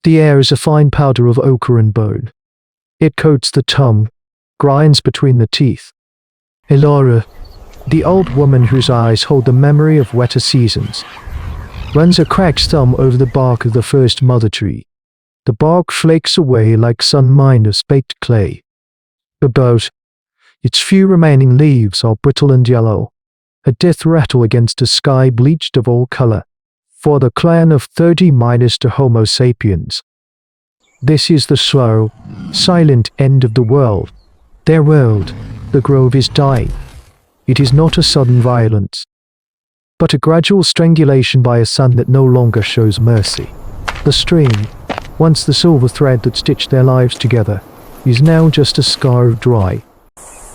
The air is a fine powder of ochre and bone. It coats the tongue, grinds between the teeth. Elora, the old woman whose eyes hold the memory of wetter seasons, runs a cracked thumb over the bark of the first mother tree. The bark flakes away like sun miners baked clay. Above, its few remaining leaves are brittle and yellow, a death rattle against a sky bleached of all color. For the clan of 30 minus to Homo sapiens, this is the slow, silent end of the world. Their world, the grove, is dying. It is not a sudden violence, but a gradual strangulation by a sun that no longer shows mercy. The stream, once the silver thread that stitched their lives together, is now just a scar of dry,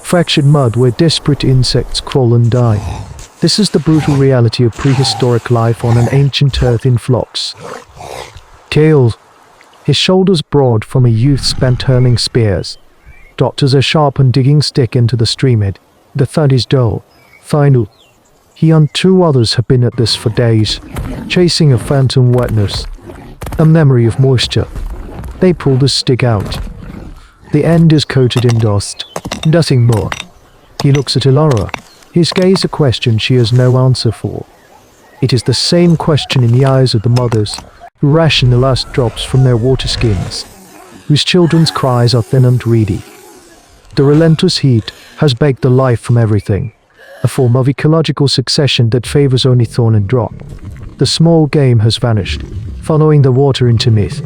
fractured mud where desperate insects crawl and die. This is the brutal reality of prehistoric life on an ancient earth in flux. Kale, his shoulders broad from a youth spent hurling spears, doctors a sharp and digging stick into the streamhead. The thud is dull, final. He and 2 others have been at this for days, chasing a phantom wetness, a memory of moisture. They pull the stick out. The end is coated in dust, nothing more. He looks at Elora, his gaze a question she has no answer for. It is the same question in the eyes of the mothers who ration the last drops from their water skins, whose children's cries are thin and reedy. The relentless heat has baked the life from everything, a form of ecological succession that favors only thorn and drop. The small game has vanished, following the water into myth.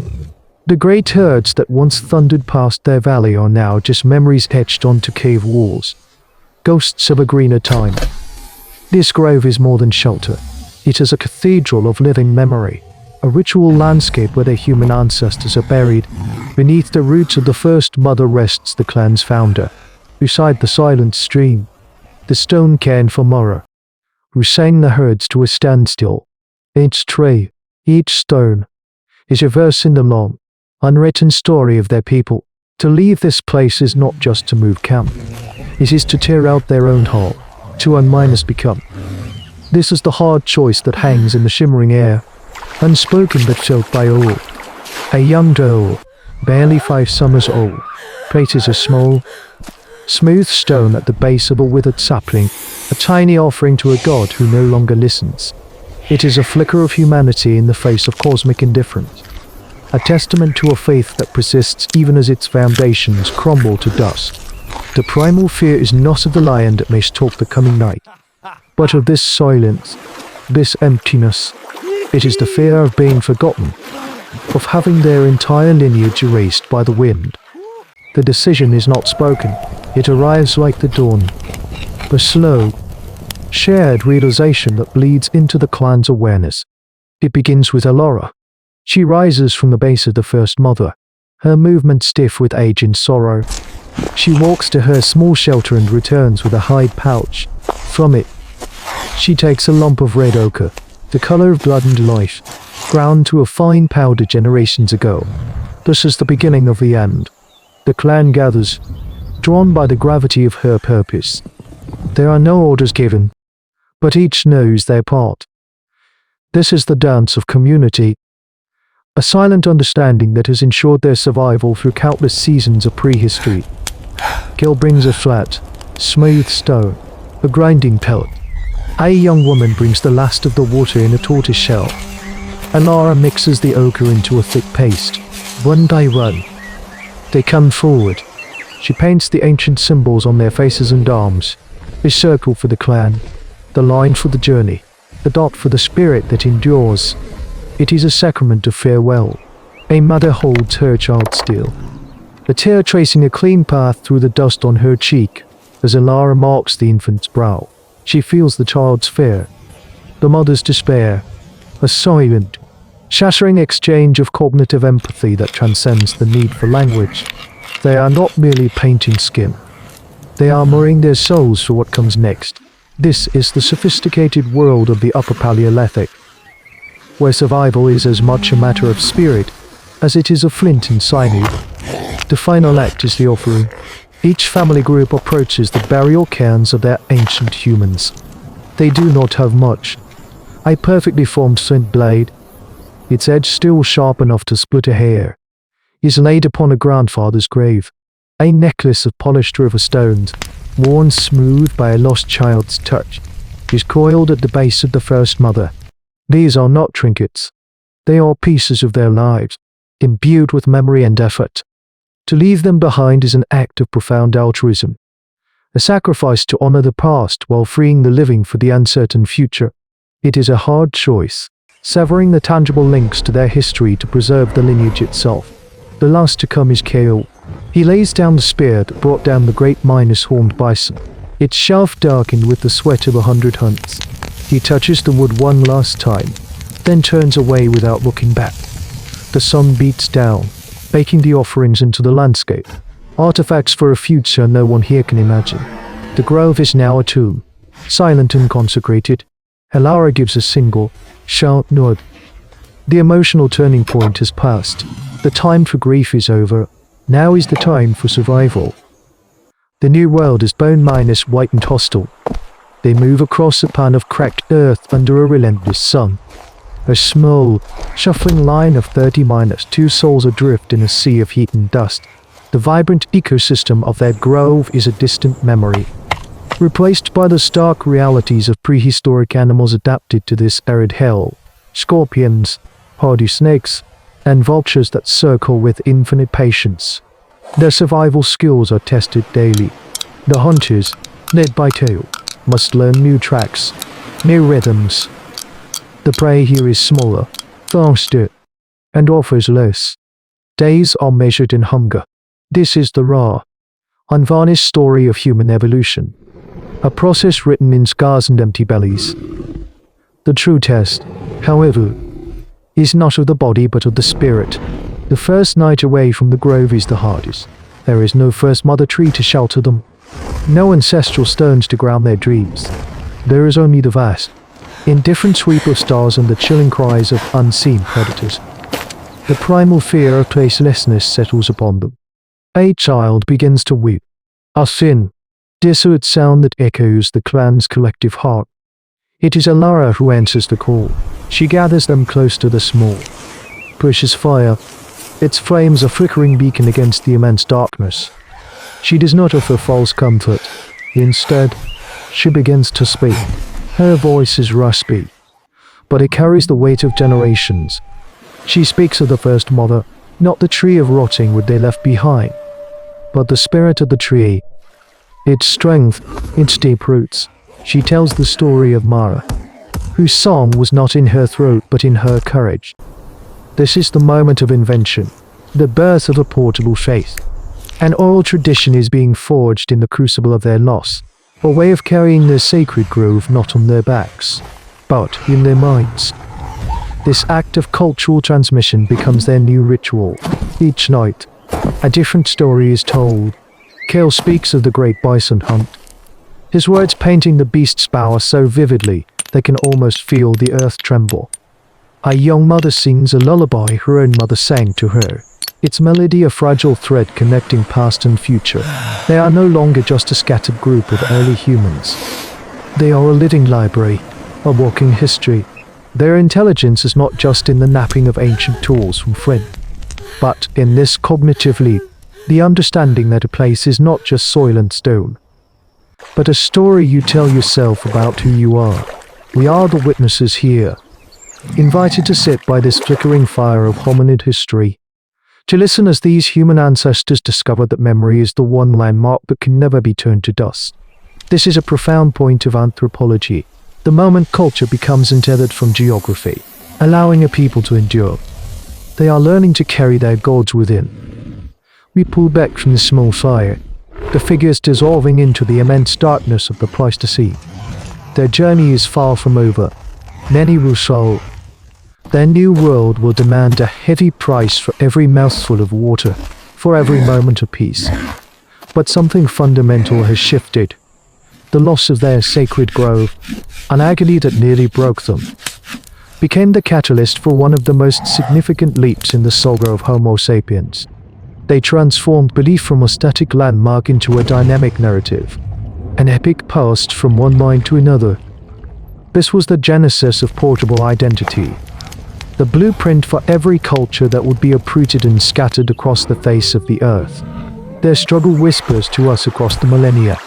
The great herds that once thundered past their valley are now just memories etched onto cave walls, ghosts of a greener time. This grove is more than shelter. It is a cathedral of living memory, a ritual landscape where their human ancestors are buried. Beneath the roots of the first mother rests the clan's founder. Beside the silent stream, the stone cairn for Mora, who sang the herds to a standstill. Each tree, each stone, is a verse in the long, unwritten story of their people. To leave this place is not just to move camp. It is to tear out their own hull, to unminus become. This is the hard choice that hangs in the shimmering air, unspoken but felt by all. A young doe, barely 5 summers old, places a small, smooth stone at the base of a withered sapling, a tiny offering to a god who no longer listens. It is a flicker of humanity in the face of cosmic indifference, a testament to a faith that persists even as its foundations crumble to dust. The primal fear is not of the lion that may stalk the coming night, but of this silence, this emptiness. It is the fear of being forgotten, of having their entire lineage erased by the wind. The decision is not spoken. It arrives like the dawn, a slow, shared realization that bleeds into the clan's awareness. It begins with Elora. She rises from the base of the first mother, her movement stiff with age and sorrow. She walks to her small shelter and returns with a hide pouch. From it, she takes a lump of red ochre, the color of blood and life, ground to a fine powder generations ago. This is the beginning of the end. The clan gathers, drawn by the gravity of her purpose. There are no orders given, but each knows their part. This is the dance of community, a silent understanding that has ensured their survival through countless seasons of prehistory. Gil brings a flat, smooth stone, a grinding pellet. A young woman brings the last of the water in a tortoise shell. Elora mixes the ochre into a thick paste. One by one, they come forward. She paints the ancient symbols on their faces and arms. A circle for the clan, the line for the journey, the dot for the spirit that endures. It is a sacrament of farewell. A mother holds her child still, a tear tracing a clean path through the dust on her cheek. As Elora marks the infant's brow, she feels the child's fear, the mother's despair, a silent, shattering exchange of cognitive empathy that transcends the need for language. They are not merely painting skin. They are mooring their souls for what comes next. This is the sophisticated world of the Upper Paleolithic, where survival is as much a matter of spirit as it is of flint and sinew. The final act is the offering. Each family group approaches the burial cairns of their ancient humans. They do not have much. A perfectly formed flint blade, its edge still sharp enough to split a hair, is laid upon a grandfather's grave, a necklace of polished river stones, worn smooth by a lost child's touch, is coiled at the base of the first mother. These are not trinkets. They are pieces of their lives, imbued with memory and effort. To leave them behind is an act of profound altruism, a sacrifice to honor the past while freeing the living for the uncertain future. It is a hard choice, severing the tangible links to their history to preserve the lineage itself. The last to come is Kale. He lays down the spear that brought down the great Minas-horned bison, its shaft darkened with the sweat of 100 hunts. He touches the wood one last time, then turns away without looking back. The sun beats down, baking the offerings into the landscape, artifacts for a future no one here can imagine. The grove is now a tomb, silent and consecrated. Elara gives a single, sharp nod. The emotional turning point has passed. The time for grief is over. Now is the time for survival. The new world is bone minus white and hostile. They move across a pan of cracked earth under a relentless sun. A small, shuffling line of 30-2 souls adrift in a sea of heat and dust. The vibrant ecosystem of their grove is a distant memory, replaced by the stark realities of prehistoric animals adapted to this arid hell. Scorpions, hardy snakes, and vultures that circle with infinite patience. Their survival skills are tested daily. The hunters, led by Tail, must learn new tracks, new rhythms. The prey here is smaller, faster, and offers less. Days are measured in hunger. This is the raw, unvarnished story of human evolution, a process written in scars and empty bellies. The true test, however, is not of the body but of the spirit. The first night away from the grove is the hardest. There is no first mother tree to shelter them, no ancestral stones to ground their dreams. There is only the vast, indifferent sweep of stars and the chilling cries of unseen predators. The primal fear of placelessness settles upon them. A child begins to weep, a thin, desolate sound that echoes the clan's collective heart. It is Elara who answers the call. She gathers them close to the small, precious fire, its flames a flickering beacon against the immense darkness. She does not offer false comfort. Instead, she begins to speak. Her voice is raspy, but it carries the weight of generations. She speaks of the first mother, not the tree of rotting wood they left behind, but the spirit of the tree, its strength, its deep roots. She tells the story of Mara, whose song was not in her throat but in her courage. This is the moment of invention, the birth of a portable faith. An oral tradition is being forged in the crucible of their loss, a way of carrying their sacred grove not on their backs, but in their minds. This act of cultural transmission becomes their new ritual. Each night, a different story is told. Kale speaks of the great bison hunt, his words painting the beast's power so vividly they can almost feel the earth tremble. A young mother sings a lullaby her own mother sang to her, its melody a fragile thread connecting past and future. They are no longer just a scattered group of early humans. They are a living library, a walking history. Their intelligence is not just in the napping of ancient tools from flint, but in this cognitive leap, the understanding that a place is not just soil and stone, but a story you tell yourself about who you are. We are the witnesses here, invited to sit by this flickering fire of hominid history, to listen as these human ancestors discover that memory is the one landmark that can never be turned to dust. This is a profound point of anthropology, the moment culture becomes untethered from geography, allowing a people to endure. They are learning to carry their gods within. We pull back from the small fire, the figures dissolving into the immense darkness of the Pleistocene. Their journey is far from over. Many will soul. Their new world will demand a heavy price for every mouthful of water, for every moment of peace. But something fundamental has shifted. The loss of their sacred grove, an agony that nearly broke them, became the catalyst for one of the most significant leaps in the saga of Homo sapiens. They transformed belief from a static landmark into a dynamic narrative, an epic passed from one mind to another. This was the genesis of portable identity, the blueprint for every culture that would be uprooted and scattered across the face of the earth. Their struggle whispers to us across the millennia,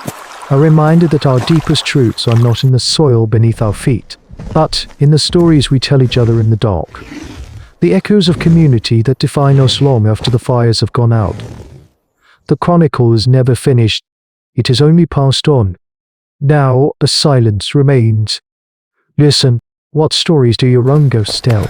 a reminder that our deepest truths are not in the soil beneath our feet, but in the stories we tell each other in the dark. The echoes of community that define us long after the fires have gone out. The chronicle is never finished, it is only passed on. Now a silence remains. Listen, what stories do your own ghosts tell?